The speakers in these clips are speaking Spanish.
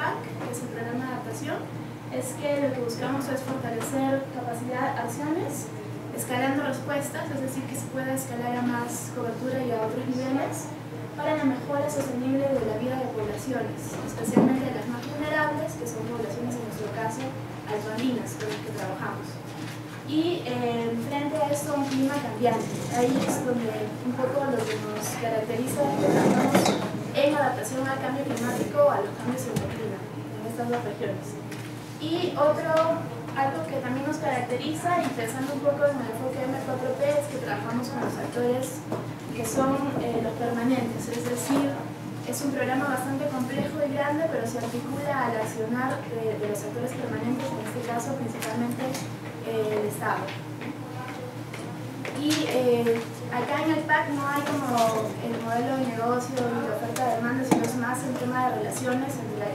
PAC, que es el programa de adaptación, es que lo que buscamos es fortalecer capacidad de acciones, escalando respuestas, es decir, que se pueda escalar a más cobertura y a otros niveles, para la mejora sostenible de la vida de poblaciones, especialmente de las más vulnerables, que son poblaciones, en nuestro caso, altoandinas, con las que trabajamos. Y frente a esto, un clima cambiante. Ahí es donde un poco lo que nos caracteriza es que trabajamos en adaptación al cambio climático, a los cambios en el clima, en estas dos regiones. Y algo que también nos caracteriza, y pensando un poco en el enfoque M4P, es que trabajamos con los actores que son los permanentes, es decir, es un programa bastante complejo y grande, pero se articula al accionar de los actores permanentes, en este caso principalmente el Estado. Y acá en el PAC no hay como el modelo de negocio y la oferta de demanda, sino es más el tema de relaciones entre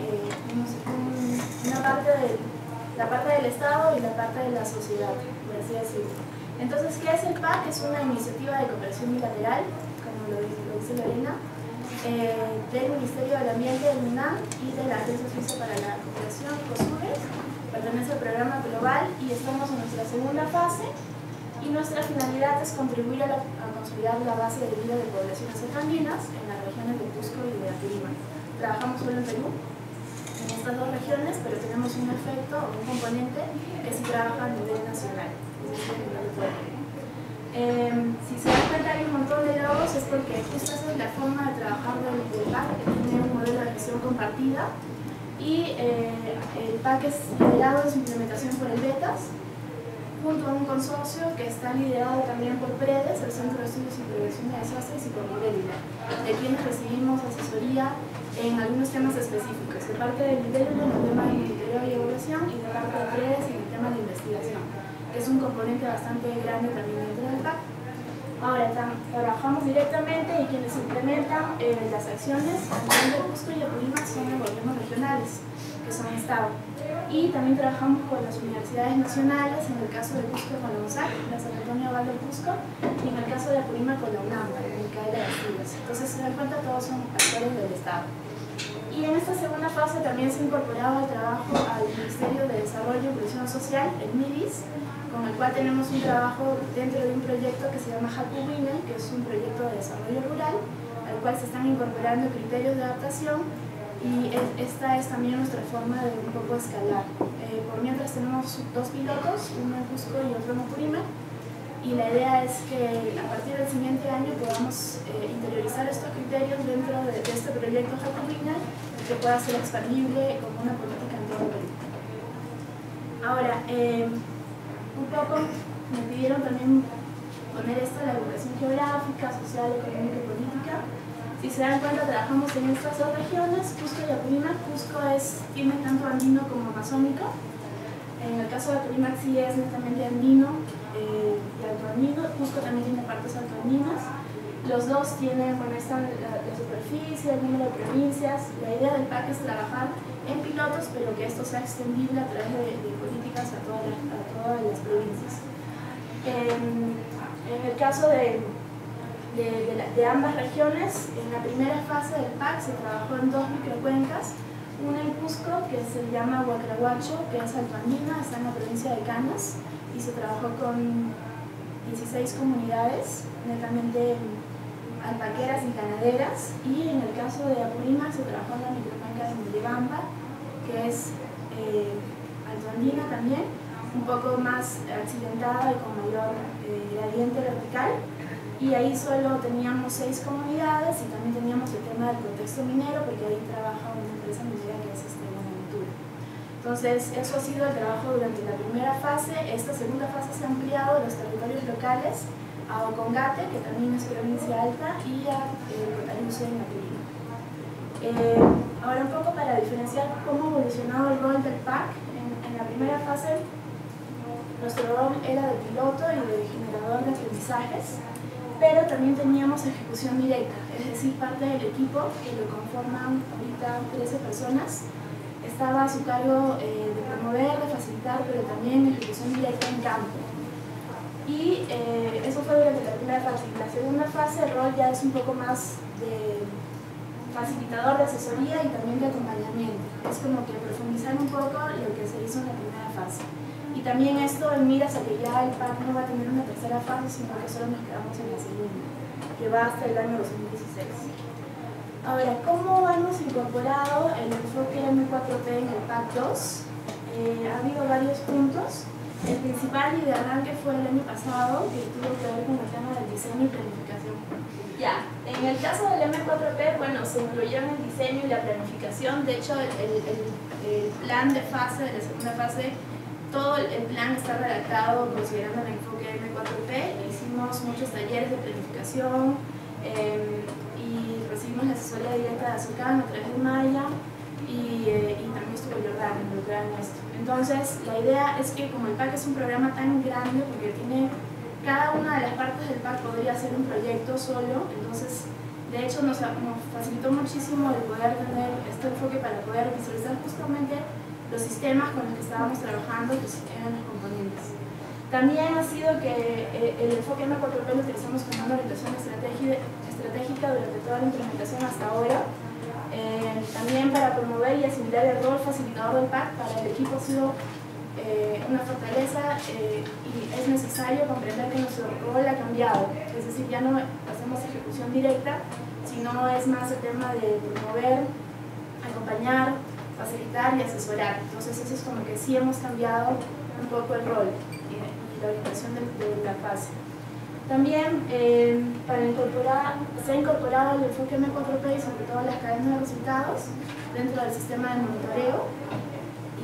la parte del Estado y la parte de la sociedad, por así decirlo. Entonces, ¿qué es el PAC? Es una iniciativa de cooperación bilateral, como lo dice Lorena, del Ministerio del Ambiente del MINAM y de la Agencia Suiza para la Cooperación, COSURES. Pertenece al programa global y estamos en nuestra segunda fase, y nuestra finalidad es contribuir a consolidar la base de vida de poblaciones altoandinas en las regiones de Cusco y de Apurímac. Trabajamos solo en Perú, en estas dos regiones, pero tenemos un efecto o un componente que sí trabaja a nivel nacional, es decir, a nivel de todo. Si se dan cuenta, hay un montón de logos, es porque justo esa es la forma de trabajar del PAC, que tiene un modelo de gestión compartida, y el PAC es liderado en su implementación por el BETAS, junto a un consorcio que está liderado también por PREDES, el Centro de Estudios y Prevención de Desastres, y por Libélula, de quienes recibimos asesoría en algunos temas específicos, de parte de Libélula en el tema de monitoreo y evaluación, y de parte de PREDES en el tema de investigación, que es un componente bastante grande también dentro del PAC. Ahora, trabajamos directamente, y quienes implementan las acciones a nivel de Cusco y Apurímac son los gobiernos regionales, que son Estado. Y también trabajamos con las universidades nacionales, en el caso de Cusco con la UNSAC, la San Antonio Abad del Cusco, y en el caso de Apurímac con la UNAM, la Micaela de Asturias. Entonces, se dan cuenta, todos son actores del Estado. Y en esta segunda fase también se ha incorporado el trabajo al Ministerio de Desarrollo y Inclusión Social, el MIDIS, con el cual tenemos un trabajo dentro de un proyecto que se llama Hakuwina, que es un proyecto de desarrollo rural, al cual se están incorporando criterios de adaptación, y esta es también nuestra forma de un poco escalar. Por mientras tenemos dos pilotos, uno en Cusco y otro en Apurímac, y la idea es que a partir del siguiente año podamos interiorizar estos criterios dentro de este proyecto Hakuwina, que pueda ser expandible como una política en todo el Perú. Ahora, un poco me pidieron también poner esto en la divulgación geográfica, social, económica y política. Si se dan cuenta, trabajamos en estas dos regiones, Cusco y Apurímac. Cusco tiene tanto andino como amazónico. En el caso de Apurímac sí es netamente andino y altoandino. Cusco también tiene partes altoandinas. Los dos tienen, están la superficie, el número de provincias. La idea del PAC es trabajar en pilotos, pero que esto sea extendible a través de políticas a todas las provincias. En el caso de ambas regiones, en la primera fase del PAC se trabajó en dos microcuencas, una en Cusco que se llama Huacrahuacho, que es altoandina, está en la provincia de Canas, y se trabajó con 16 comunidades, netamente alpaqueras y ganaderas, y en el caso de Apurímac se trabajó en la microcuenca de Mollebamba, que es altoandina también, un poco más accidentada y con mayor gradiente vertical. Y ahí solo teníamos 6 comunidades, y también teníamos el tema del contexto minero, porque ahí trabaja una empresa minera que es Buenaventura. Entonces, eso ha sido el trabajo durante la primera fase. Esta segunda fase se ha ampliado a los territorios locales, a Ocongate, que también es provincia alta, y a Cotaluce en Apurímac. Ahora, un poco para diferenciar cómo ha evolucionado el rol del PAC. En la primera fase, nuestro rol era de piloto y de generador de aprendizajes, pero también teníamos ejecución directa, es decir, parte del equipo, que lo conforman ahorita 13 personas, estaba a su cargo de promover, de facilitar, pero también ejecución directa en campo. Y eso fue durante la primera fase. En la segunda fase el rol ya es un poco más de facilitador de asesoría y también de acompañamiento. Es como que profundizar un poco lo que se hizo en la primera fase. Y también esto en miras a que ya el PAC no va a tener una tercera fase, sino que solo nos quedamos en la segunda, que va hasta el año 2016. Ahora, ¿cómo hemos incorporado el enfoque M4P en el PAC 2? Ha habido varios puntos. El principal y de arranque fue el año pasado, que tuvo que ver con el tema del diseño y planificación. Ya, en el caso del M4P, bueno, se incluyó en el diseño y la planificación. De hecho, el plan de fase, de la segunda fase, todo el plan está redactado considerando el enfoque M4P. Hicimos muchos talleres de planificación y recibimos la asesoría directa de Azucán a través de Maya y también estuvo Jordán involucrada en esto. Entonces, la idea es que como el PAC es un programa tan grande, porque tiene cada una de las partes del PAC podría ser un proyecto solo, entonces de hecho nos facilitó muchísimo el poder tener este enfoque para poder visualizar justamente los sistemas con los que estábamos trabajando, que eran los componentes. También ha sido que el enfoque M4P lo utilizamos como una orientación estratégica durante toda la implementación hasta ahora. También para promover y asimilar el rol facilitador del PAC para el equipo ha sido una fortaleza y es necesario comprender que nuestro rol ha cambiado, es decir, ya no hacemos ejecución directa, sino es más el tema de promover, acompañar, facilitar y asesorar. Entonces eso es como que sí hemos cambiado un poco el rol y la orientación de la fase. También se ha incorporado el enfoque M4P y sobre todo las cadenas de resultados dentro del sistema de monitoreo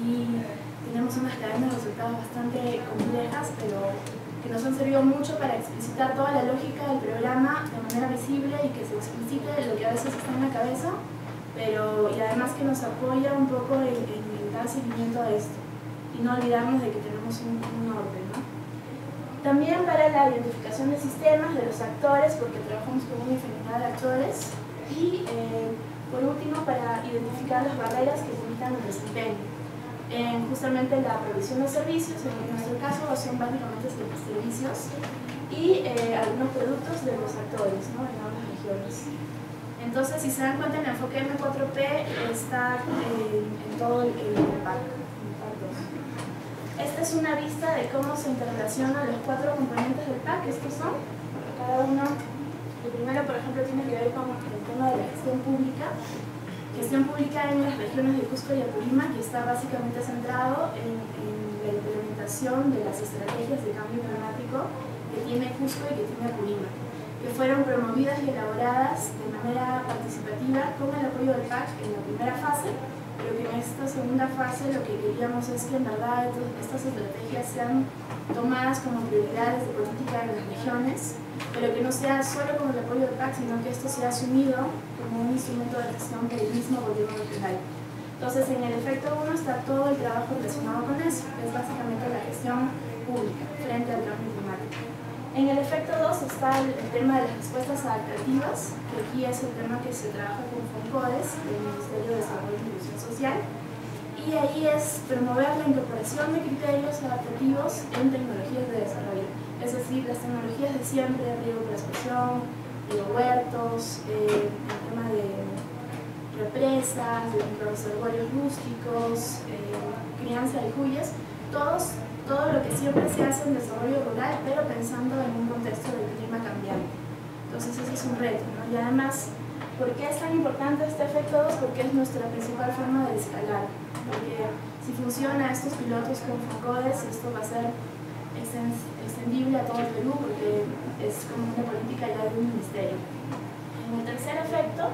y tenemos unas cadenas de resultados bastante complejas, pero que nos han servido mucho para explicitar toda la lógica del programa de manera visible y que se explicite lo que a veces está en la cabeza, y además que nos apoya un poco en dar seguimiento a esto y no olvidarnos de que tenemos un orden, ¿no? También para la identificación de sistemas, de los actores, porque trabajamos con una infinidad de actores, y por último para identificar las barreras que limitan el desempeño. Justamente la provisión de servicios, en nuestro caso son básicamente servicios, y algunos productos de los actores, ¿no?, en ambas regiones. Entonces, si se dan cuenta, el enfoque M4P está en todo el PAC. Esta es una vista de cómo se interrelacionan los 4 componentes del PAC. Estos son, cada uno, el primero, por ejemplo, tiene que ver con el tema de la gestión pública. Gestión pública en las regiones de Cusco y Apurímac, que está básicamente centrado en la implementación de las estrategias de cambio climático que tiene Cusco y que tiene Apurímac, que fueron promovidas y elaboradas de manera participativa con el apoyo del PAC en la primera fase, pero que en esta segunda fase lo que queríamos es que en verdad estas estrategias sean tomadas como prioridades de política en las regiones, pero que no sea solo con el apoyo del PAC, sino que esto sea asumido como un instrumento de gestión por el mismo gobierno regional. Entonces, en el efecto 1 está todo el trabajo relacionado con eso, que es básicamente la gestión pública frente al cambio climático. En el efecto 2 está el tema de las respuestas adaptativas, que aquí es el tema que se trabaja con FONCODES, del Ministerio de Desarrollo e Inclusión Social, y ahí es promover la incorporación de criterios adaptativos en tecnologías de desarrollo, es decir, las tecnologías de siempre, riego por expresión, huertos, el tema de represas, de microreservorios rústicos, crianza de cuyes, todo lo que siempre se hace en desarrollo rural, pero pensando en un contexto del clima cambiante. Entonces ese es un reto, ¿no? Y además, ¿por qué es tan importante este efecto 2? Porque es nuestra principal forma de escalar. Porque si funciona estos pilotos con FONCODES, esto va a ser extendible a todo el Perú, porque es como una política ya de un ministerio. En el tercer efecto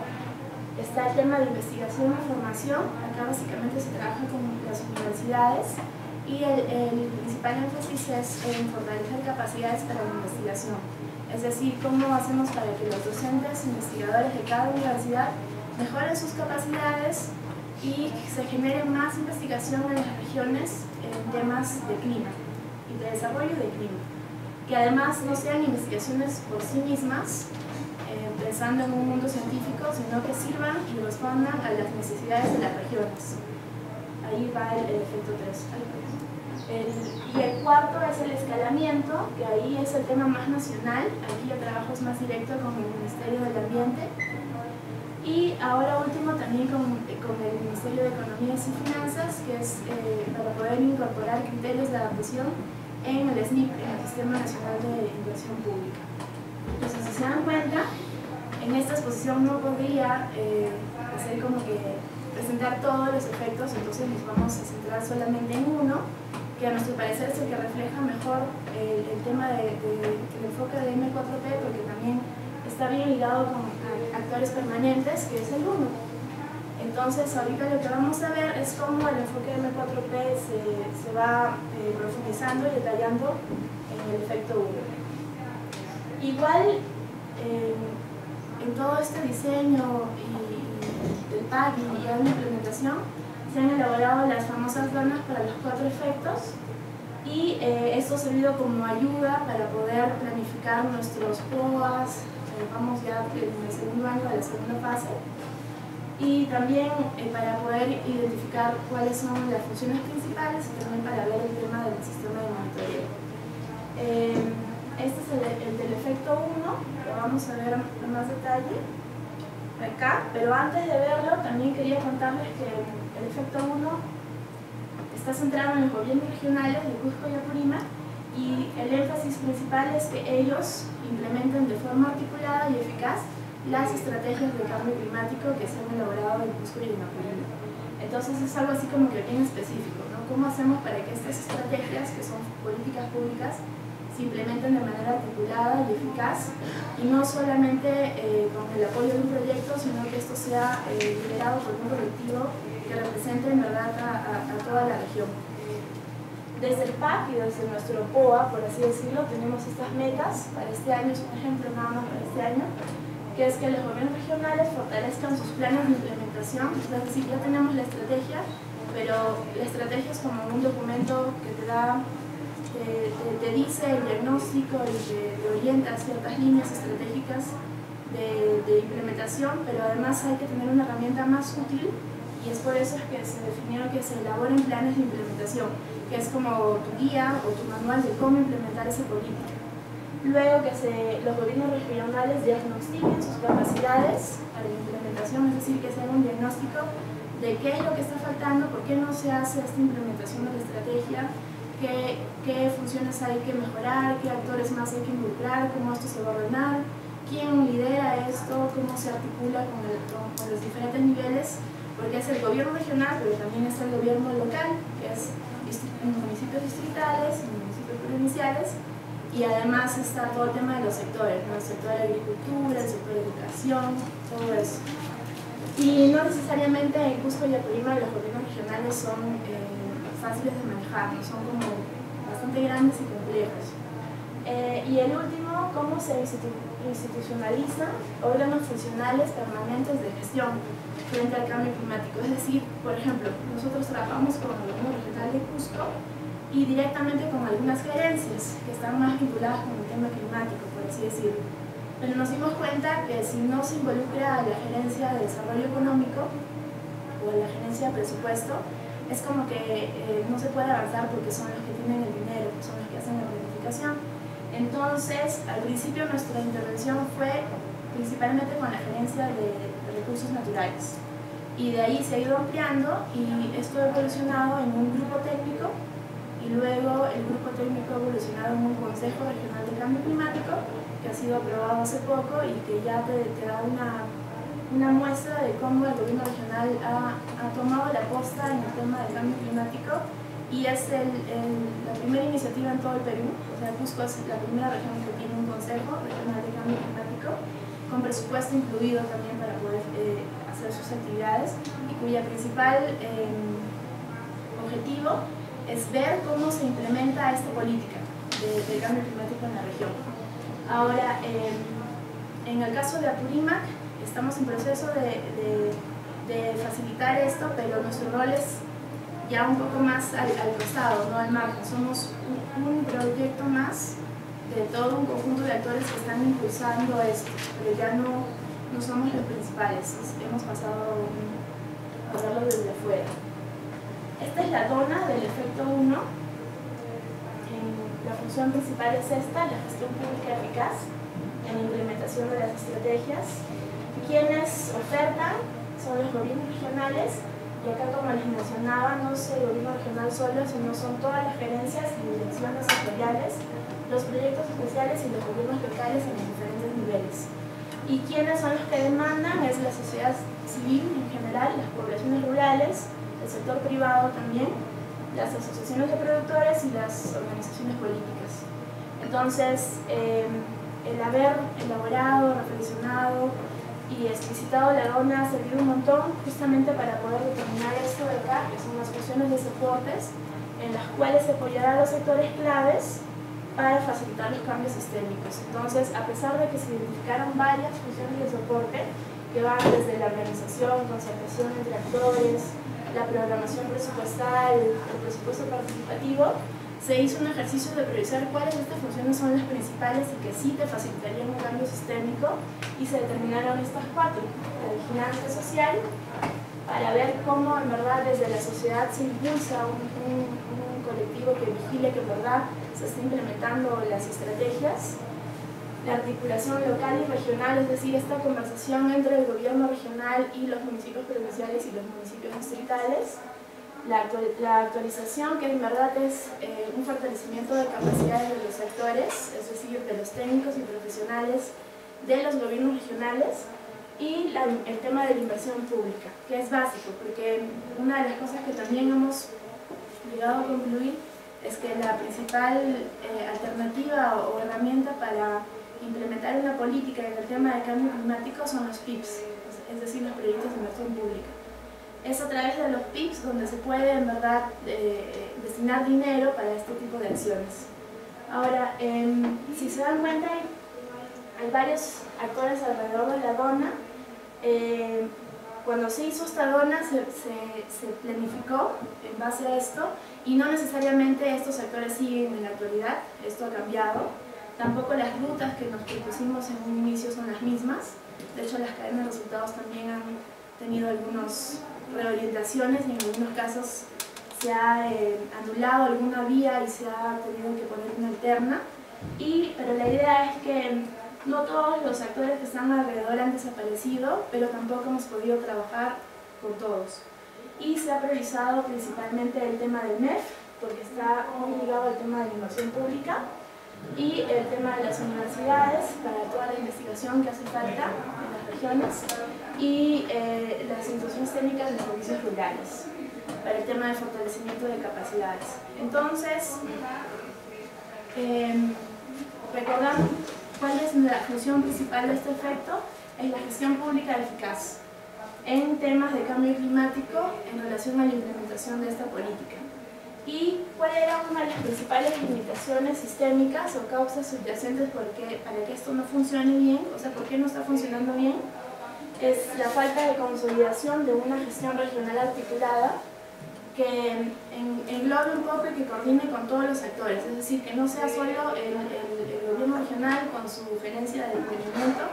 está el tema de investigación y formación. Acá básicamente se trabaja con las universidades y el principal énfasis es en fortalecer capacidades para la investigación. Es decir, cómo hacemos para que los docentes investigadores de cada universidad mejoren sus capacidades y se genere más investigación en las regiones en temas de clima y de desarrollo de clima, que además no sean investigaciones por sí mismas, pensando en un mundo científico, sino que sirvan y respondan a las necesidades de las regiones. Ahí va el efecto 3. Y el cuarto es el escalamiento, que ahí es el tema más nacional. Aquí el trabajo es más directo con el Ministerio del Ambiente. Y ahora último también con el Ministerio de Economía y Finanzas, que es para poder incorporar criterios de adaptación en el SNIP, en el Sistema Nacional de Inversión Pública. Entonces, si se dan cuenta, en esta exposición no podría hacer como que presentar todos los efectos, entonces nos vamos a centrar solamente en uno, que a nuestro parecer es el que refleja mejor el tema del enfoque de M4P, porque también está bien ligado con actores permanentes, que es el 1. Entonces, ahorita lo que vamos a ver es cómo el enfoque de M4P se va profundizando y detallando en el efecto 1. Igual, en todo este diseño del PAC y ya de la implementación, se han elaborado las famosas donas para los 4 efectos, y esto ha servido como ayuda para poder planificar nuestros POAs. Vamos ya en el segundo año de la segunda fase, y también para poder identificar cuáles son las funciones principales y también para ver el tema del sistema de monitoreo. Este es el del efecto 1, lo vamos a ver en más detalle acá, pero antes de verlo también quería contarles que el efecto 1 está centrado en los gobiernos regionales de Cusco y Apurímac, y el énfasis principal es que ellos implementen de forma articulada y eficaz las estrategias de cambio climático que se han elaborado en Cusco y en Apurímac. Entonces es algo así como que bien específico, ¿no? ¿Cómo hacemos para que estas estrategias, que son políticas públicas, se implementen de manera articulada y eficaz, y no solamente con el apoyo de un proyecto, sino que esto sea liderado por un colectivo que represente en verdad a toda la región? Desde el PAC y desde nuestro POA, por así decirlo, tenemos estas metas para este año, es un ejemplo nada más para este año, que es que los gobiernos regionales fortalezcan sus planes de implementación. Es decir, ya tenemos la estrategia, pero la estrategia es como un documento que te da, te dice el diagnóstico y te orienta a ciertas líneas estratégicas de implementación, pero además hay que tener una herramienta más útil, y es por eso que se definió que se elaboren planes de implementación, que es como tu guía o tu manual de cómo implementar esa política. Luego que los gobiernos regionales diagnostiquen sus capacidades para la implementación, es decir, que se haga un diagnóstico de qué es lo que está faltando, por qué no se hace esta implementación de la estrategia, qué funciones hay que mejorar, qué actores más hay que involucrar, cómo esto se va a ordenar, quién lidera esto, cómo se articula con los diferentes niveles, porque es el gobierno regional, pero también está el gobierno local, que es municipios distritales, municipios provinciales, y además está todo el tema de los sectores, ¿no? El sector de agricultura, el sector de educación, todo eso. Y no necesariamente en Cusco y Apurímac los gobiernos regionales son fáciles de manejar, ¿no? Son como bastante grandes y complejos. Y el último, cómo se institucionalizan órganos funcionales permanentes de gestión frente al cambio climático. Es decir, por ejemplo, nosotros trabajamos con el gobierno regional de Cusco y directamente con algunas gerencias que están más vinculadas con el tema climático, por así decirlo. Pero nos dimos cuenta que si no se involucra a la gerencia de desarrollo económico o a la gerencia de presupuesto, es como que no se puede avanzar, porque son los que tienen el dinero, son los que hacen la planificación. Entonces, al principio nuestra intervención fue principalmente con la gerencia de recursos naturales, y de ahí se ha ido ampliando, y esto ha evolucionado en un grupo técnico, y luego el grupo técnico ha evolucionado en un Consejo Regional de Cambio Climático, que ha sido aprobado hace poco y que ya te da una muestra de cómo el gobierno regional ha tomado la posta en el tema del cambio climático, y es la primera iniciativa en todo el Perú. O sea, Cusco es la primera región que tiene un Consejo Regional de Cambio Climático, con presupuesto incluido también para poder hacer sus actividades, y cuya principal objetivo es ver cómo se implementa esta política de cambio climático en la región. Ahora, en el caso de Apurímac, estamos en proceso de facilitar esto, pero nuestro rol es ya un poco más al costado, no al margen. Somos un proyecto más de todo un conjunto de actores que están impulsando esto, pero ya no somos los principales, hemos pasado a verlo desde afuera. Esta es la dona del efecto 1. La función principal es esta, la gestión pública eficaz en la implementación de las estrategias. Quienes ofertan son los gobiernos regionales, y acá, como les mencionaba, no es el gobierno regional solo, sino son todas las gerencias y direcciones sectoriales, los proyectos especiales y los gobiernos locales en los diferentes niveles. Y quienes son los que demandan es la sociedad civil en general, las poblaciones rurales, el sector privado también, las asociaciones de productores y las organizaciones políticas. Entonces, el haber elaborado, reflexionado y explicitado la DONA ha servido un montón justamente para poder determinar esto de acá, que son las funciones de soportes, en las cuales se apoyará a los sectores claves para facilitar los cambios sistémicos. Entonces, a pesar de que se identificaron varias funciones de soporte, que van desde la organización, concertación entre actores, la programación presupuestal, el presupuesto participativo, se hizo un ejercicio de priorizar cuáles de estas funciones son las principales y que sí te facilitarían un cambio sistémico, y se determinaron estas cuatro: la vigilancia social, para ver cómo en verdad desde la sociedad se impulsa un colectivo que vigile que en verdad se está implementando las estrategias; la articulación local y regional, es decir, esta conversación entre el gobierno regional y los municipios provinciales y los municipios distritales; la actualización, que en verdad es un fortalecimiento de capacidades de los actores, es decir, de los técnicos y profesionales de los gobiernos regionales; y el tema de la inversión pública, que es básico, porque una de las cosas que también hemos llegado a concluir es que la principal alternativa o herramienta para implementar una política en el tema de cambio climático son los PIPs, es decir, los proyectos de inversión pública. Es a través de los PIPs donde se puede en verdad destinar dinero para este tipo de acciones. Ahora, si se dan cuenta, hay varios actores alrededor de la DONA. Cuando se hizo esta DONA se planificó en base a esto, y no necesariamente estos actores siguen en la actualidad. Esto ha cambiado. Tampoco las rutas que nos propusimos en un inicio son las mismas. De hecho, las cadenas de resultados también han tenido algunas reorientaciones, y en algunos casos se ha anulado alguna vía y se ha tenido que poner una alterna. Pero la idea es que no todos los actores que están alrededor han desaparecido, pero tampoco hemos podido trabajar con todos. Y se ha priorizado principalmente el tema del MEF, porque está muy ligado al tema de la inversión pública, y el tema de las universidades para toda la investigación que hace falta en las regiones, y las instituciones técnicas de los servicios rurales para el tema del fortalecimiento de capacidades. Entonces, recordando cuál es la función principal de este efecto: es la gestión pública eficaz en temas de cambio climático en relación a la implementación de esta política. ¿Y cuál era una de las principales limitaciones sistémicas o causas subyacentes para que esto no funcione bien? O sea, ¿por qué no está funcionando bien? Es la falta de consolidación de una gestión regional articulada que englobe un poco y que coordine con todos los actores, es decir, que no sea solo el gobierno regional con su gerencia de emprendimiento,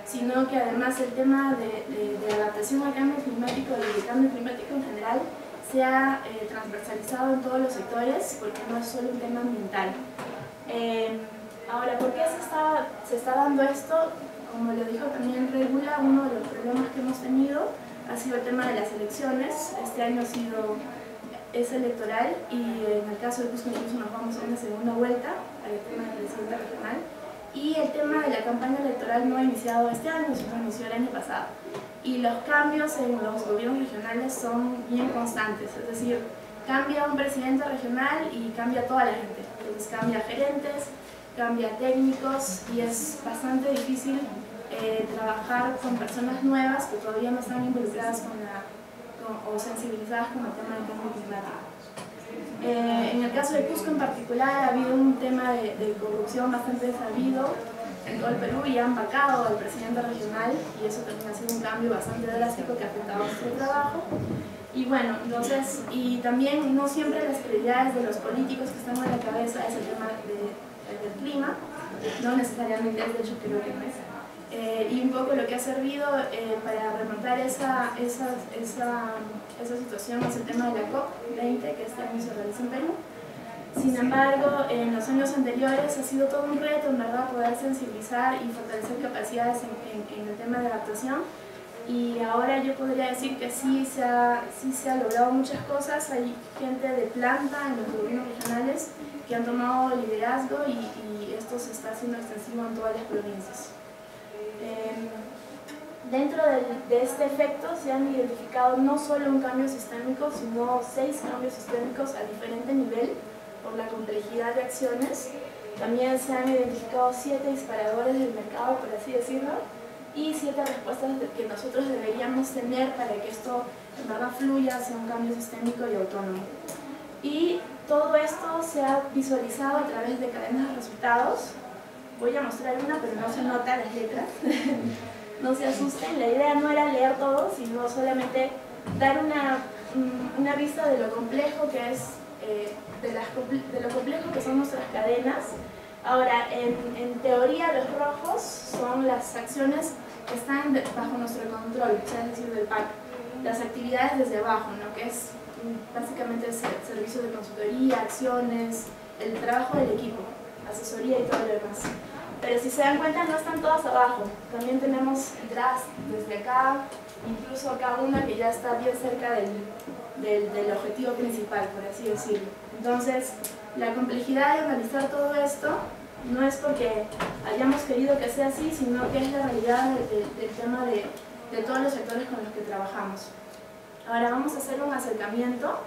sino que además el tema de adaptación al cambio climático y el cambio climático en general sea transversalizado en todos los sectores, porque no es solo un tema ambiental. Ahora, ¿por qué se está dando esto? Como lo dijo también Regula, uno de los problemas que hemos tenido ha sido el tema de las elecciones. Este año es electoral, y en el caso de Cusco incluso nos vamos a una segunda vuelta al tema del presidente regional, y el tema de la campaña electoral no ha iniciado este año, sino inició el año pasado. Y los cambios en los gobiernos regionales son bien constantes, es decir, cambia un presidente regional y cambia toda la gente. Entonces cambia gerentes, cambia técnicos, y es bastante difícil trabajar con personas nuevas que todavía no están involucradas o sensibilizadas con el tema del cambio climático. En el caso de Cusco en particular ha habido un tema de corrupción bastante sabido en todo el Perú, y han vacado al presidente regional, y eso también ha sido un cambio bastante drástico que ha afectado nuestro trabajo. Y bueno, entonces, y también no siempre las prioridades de los políticos que están a la cabeza es el tema del clima, no necesariamente, de hecho creo que no es. Y un poco lo que ha servido para remontar esa situación es el tema de la COP20, que este año se realiza en Perú. Sin embargo, en los años anteriores ha sido todo un reto, en verdad, poder sensibilizar y fortalecer capacidades en el tema de adaptación. Y ahora yo podría decir que sí se ha logrado muchas cosas. Hay gente de planta en los gobiernos regionales que han tomado liderazgo y esto se está haciendo extensivo en todas las provincias. Dentro de este efecto se han identificado no solo un cambio sistémico, sino 6 cambios sistémicos a diferente nivel por la complejidad de acciones. También se han identificado 7 disparadores del mercado, por así decirlo, y 7 respuestas que nosotros deberíamos tener para que esto en verdad fluya hacia un cambio sistémico y autónomo. Y todo esto se ha visualizado a través de cadenas de resultados. Voy a mostrar una, pero no se nota las letras. No se asusten, la idea no era leer todo, sino solamente dar una vista de lo complejo que es, de lo complejo que son nuestras cadenas. Ahora, en teoría, los rojos son las acciones que están bajo nuestro control, es decir, del PAC. Las actividades desde abajo, ¿no? Que es básicamente el servicio de consultoría, acciones, el trabajo del equipo, asesoría y todo lo demás. Pero si se dan cuenta, no están todas abajo. También tenemos entradas desde acá, incluso acá una que ya está bien cerca del objetivo principal, por así decirlo. Entonces, la complejidad de analizar todo esto no es porque hayamos querido que sea así, sino que es la realidad del tema de todos los sectores con los que trabajamos. Ahora vamos a hacer un acercamiento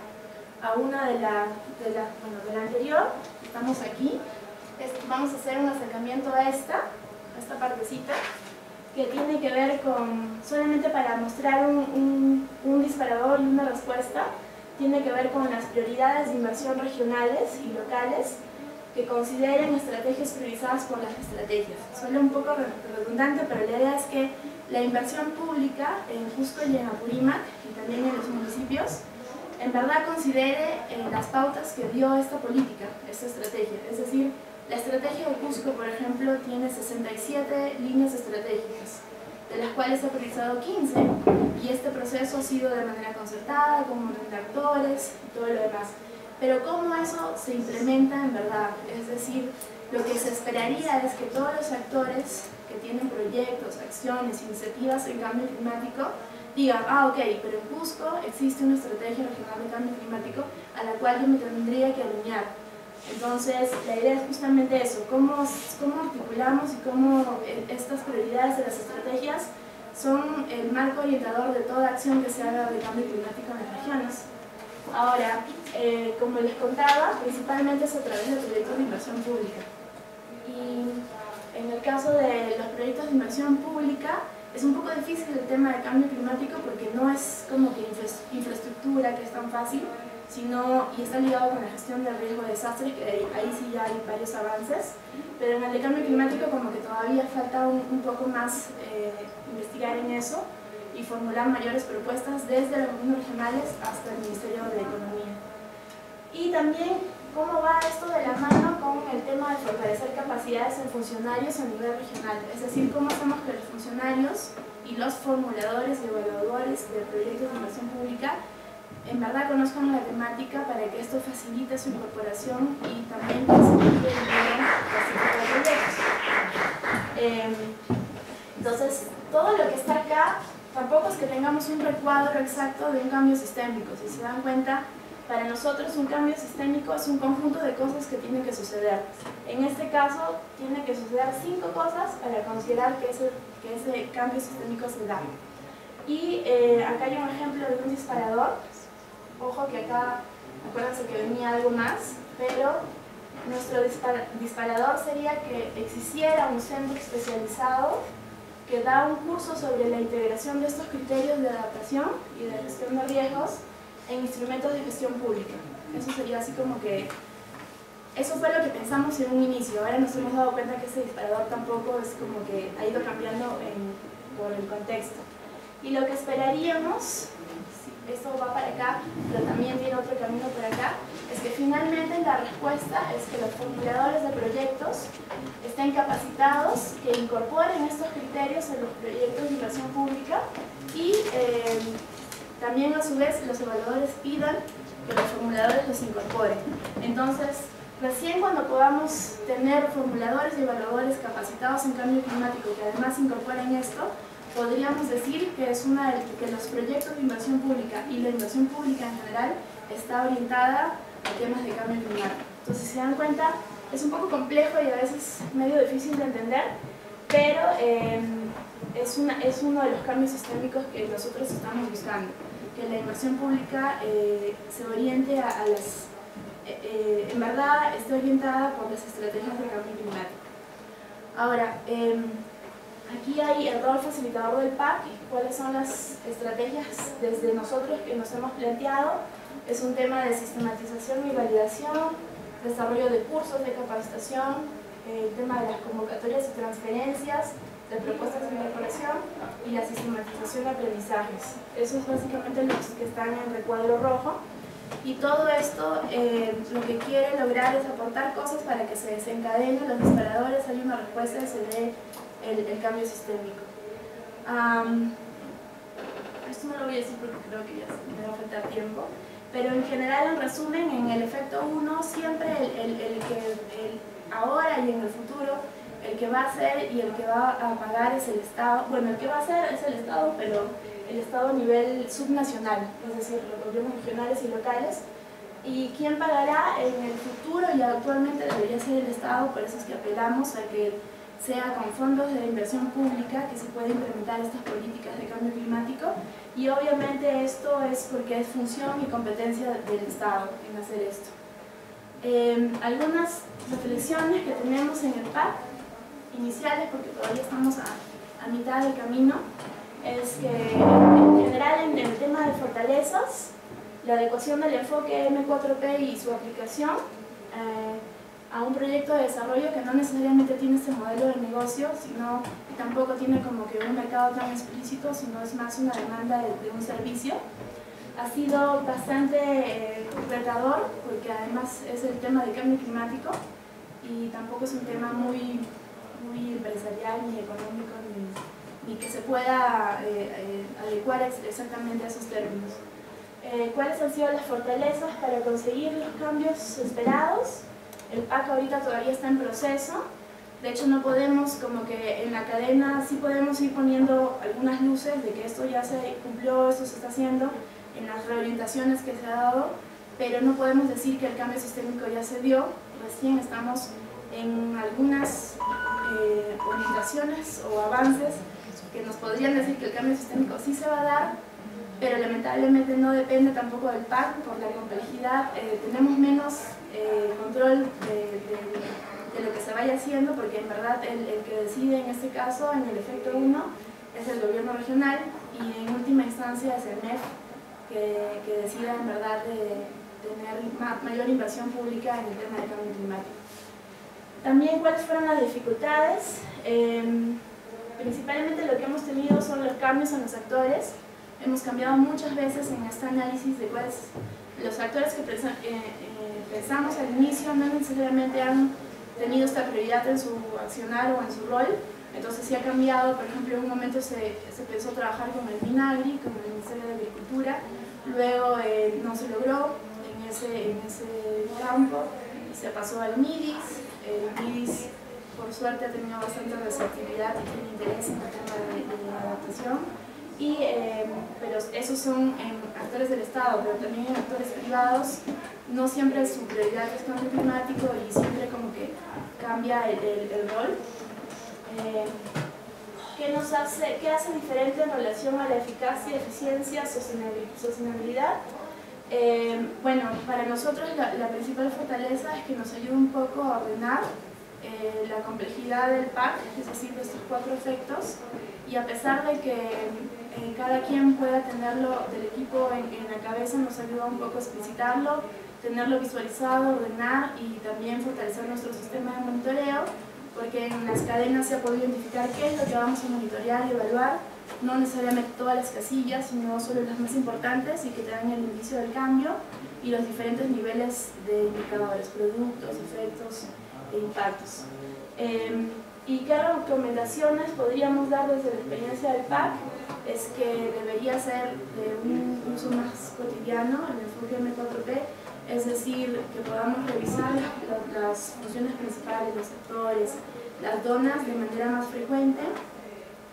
a una de la anterior. Estamos aquí. Vamos a hacer un acercamiento a esta partecita, que tiene que ver con, solamente para mostrar un disparador y una respuesta, tiene que ver con las prioridades de inversión regionales y locales que consideren estrategias priorizadas por las estrategias. Suena un poco redundante, pero la idea es que la inversión pública en Cusco y en Apurímac, y también en los municipios, en verdad considere las pautas que dio esta política, esta estrategia. Es decir, la estrategia de Cusco, por ejemplo, tiene 67 líneas estratégicas, de las cuales se ha priorizado 15, y este proceso ha sido de manera concertada, con un montón de actores y todo lo demás. Pero ¿cómo eso se implementa en verdad? Es decir, lo que se esperaría es que todos los actores que tienen proyectos, acciones, iniciativas en cambio climático, digan, ok, pero en Cusco existe una estrategia regional de cambio climático a la cual yo me tendría que alinear. Entonces, la idea es justamente eso, cómo articulamos y cómo estas prioridades de las estrategias son el marco orientador de toda acción que se haga de cambio climático en las regiones. Ahora, como les contaba, principalmente es a través de proyectos de inversión pública. Y en el caso de los proyectos de inversión pública, es un poco difícil el tema del cambio climático porque no es como que infraestructura, que es tan fácil, y está ligado con la gestión del riesgo de desastres, que ahí sí ya hay varios avances, pero en el de cambio climático como que todavía falta un poco más investigar en eso y formular mayores propuestas desde los gobiernos regionales hasta el Ministerio de Economía. Y también cómo va esto de la mano con el tema de fortalecer capacidades en funcionarios a nivel regional, es decir, cómo hacemos que los funcionarios y los formuladores y evaluadores de proyectos de inversión pública en verdad conozcan la temática para que esto facilite su incorporación y también facilite el proyectos. Entonces, todo lo que está acá tampoco es que tengamos un recuadro exacto de un cambio sistémico. Si se dan cuenta, para nosotros un cambio sistémico es un conjunto de cosas que tienen que suceder. En este caso, tiene que suceder 5 cosas para considerar que ese cambio sistémico se da. Y acá hay un ejemplo de un disparador. Ojo que acá, acuérdense que venía algo más, pero nuestro disparador sería que existiera un centro especializado que da un curso sobre la integración de estos criterios de adaptación y de gestión de riesgos en instrumentos de gestión pública. Eso sería así como que... Eso fue lo que pensamos en un inicio. Ahora nos hemos dado cuenta que ese disparador tampoco es como que ha ido cambiando por el contexto. Y lo que esperaríamos, esto va para acá, pero también tiene otro camino por acá, es que finalmente la respuesta es que los formuladores de proyectos estén capacitados, que incorporen estos criterios en los proyectos de inversión pública y también a su vez los evaluadores pidan que los formuladores los incorporen. Entonces, Recién cuando podamos tener formuladores y evaluadores capacitados en cambio climático que además incorporen esto, podríamos decir que que los proyectos de inversión pública y la inversión pública en general está orientada a temas de cambio climático. Entonces, si se dan cuenta, es un poco complejo y a veces medio difícil de entender, pero es uno de los cambios sistémicos que nosotros estamos buscando, que la inversión pública se oriente a las... en verdad esté orientada por las estrategias de cambio climático. Ahora, aquí hay el rol facilitador del PAC y cuáles son las estrategias desde nosotros que nos hemos planteado. Es un tema de sistematización y validación, desarrollo de cursos de capacitación, el tema de las convocatorias y transferencias, de propuestas de incorporación y la sistematización de aprendizajes. Eso es básicamente los que están en el recuadro rojo. Y todo esto lo que quiere lograr es aportar cosas para que se desencadenen los disparadores, hay una respuesta y se dé el cambio sistémico. Esto no lo voy a decir porque creo que ya me va a faltar tiempo, pero en general, en resumen, en el efecto 1, siempre ahora y en el futuro, el que va a hacer y el que va a pagar es el Estado. Bueno, el que va a hacer es el Estado, pero el Estado a nivel subnacional, es decir, los gobiernos regionales y locales. ¿Y quién pagará en el futuro? Y actualmente debería ser el Estado, por eso es que apelamos a que sea con fondos de inversión pública que se pueda implementar estas políticas de cambio climático, y obviamente esto es porque es función y competencia del Estado en hacer esto. Algunas reflexiones que tenemos en el PAC, iniciales, porque todavía estamos a mitad del camino, es que en general en el tema de fortalezas, la adecuación del enfoque M4P y su aplicación a un proyecto de desarrollo que no necesariamente tiene este modelo de negocio, sino tampoco tiene como que un mercado tan explícito, sino es más una demanda de un servicio. Ha sido bastante retador, porque además es el tema de cambio climático y tampoco es un tema muy empresarial, ni económico, ni que se pueda adecuar exactamente a esos términos. ¿Cuáles han sido las fortalezas para conseguir los cambios esperados? El PAC ahorita todavía está en proceso, de hecho no podemos, como que en la cadena sí podemos ir poniendo algunas luces de que esto ya se cumplió, esto se está haciendo en las reorientaciones que se ha dado, pero no podemos decir que el cambio sistémico ya se dio. Recién estamos en algunas orientaciones o avances que nos podrían decir que el cambio sistémico sí se va a dar, pero lamentablemente no depende tampoco del PAC por la complejidad. Tenemos menos control de lo que se vaya haciendo, porque en verdad el que decide en este caso, en el efecto 1, es el gobierno regional, y en última instancia es el MEF que decida en verdad de tener mayor inversión pública en el tema del cambio climático. También, ¿cuáles fueron las dificultades? Principalmente lo que hemos tenido son los cambios en los actores. Hemos cambiado muchas veces en este análisis de cuáles los actores que pensamos al inicio no necesariamente han tenido esta prioridad en su accionar o en su rol. Entonces sí ha cambiado. Por ejemplo, en un momento se empezó a trabajar con el MINAGRI, con el Ministerio de Agricultura, luego no se logró en ese campo y se pasó al MIDIS. El MIDIS, por suerte, ha tenido bastante receptividad y tiene interés en el tema de adaptación. Pero esos son actores del Estado, pero también en actores privados. No siempre su prioridad es cambio climático y siempre como que cambia el rol. ¿Qué hace diferente en relación a la eficacia, eficiencia, sostenibilidad? Bueno, para nosotros la principal fortaleza es que nos ayuda un poco a ordenar la complejidad del PAC, es decir, de estos 4 efectos, y a pesar de que cada quien pueda tenerlo del equipo en la cabeza, nos ayuda un poco a explicitarlo, tenerlo visualizado, ordenar y también fortalecer nuestro sistema de monitoreo, porque en las cadenas se ha podido identificar qué es lo que vamos a monitorear y evaluar, no necesariamente todas las casillas, sino solo las más importantes y que te dan el indicio del cambio y los diferentes niveles de indicadores, productos, efectos e impactos. ¿Y qué recomendaciones podríamos dar desde la experiencia del PAC? Es que debería ser de un uso más cotidiano, el enfoque M4P, es decir, que podamos revisar las funciones principales, los sectores, las donas de manera más frecuente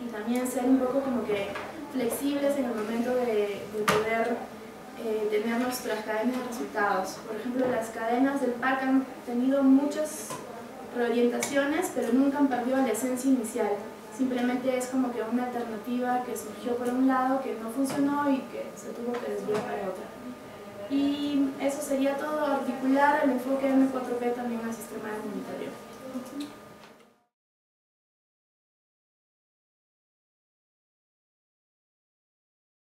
y también ser un poco como que flexibles en el momento de poder tener nuestras cadenas de resultados. Por ejemplo, las cadenas del PAC han tenido muchas reorientaciones, pero nunca han perdido la esencia inicial. Simplemente es como que una alternativa que surgió por un lado, que no funcionó y que se tuvo que desviar para otra. Y eso sería todo, articular el enfoque M4P también al sistema comunitario.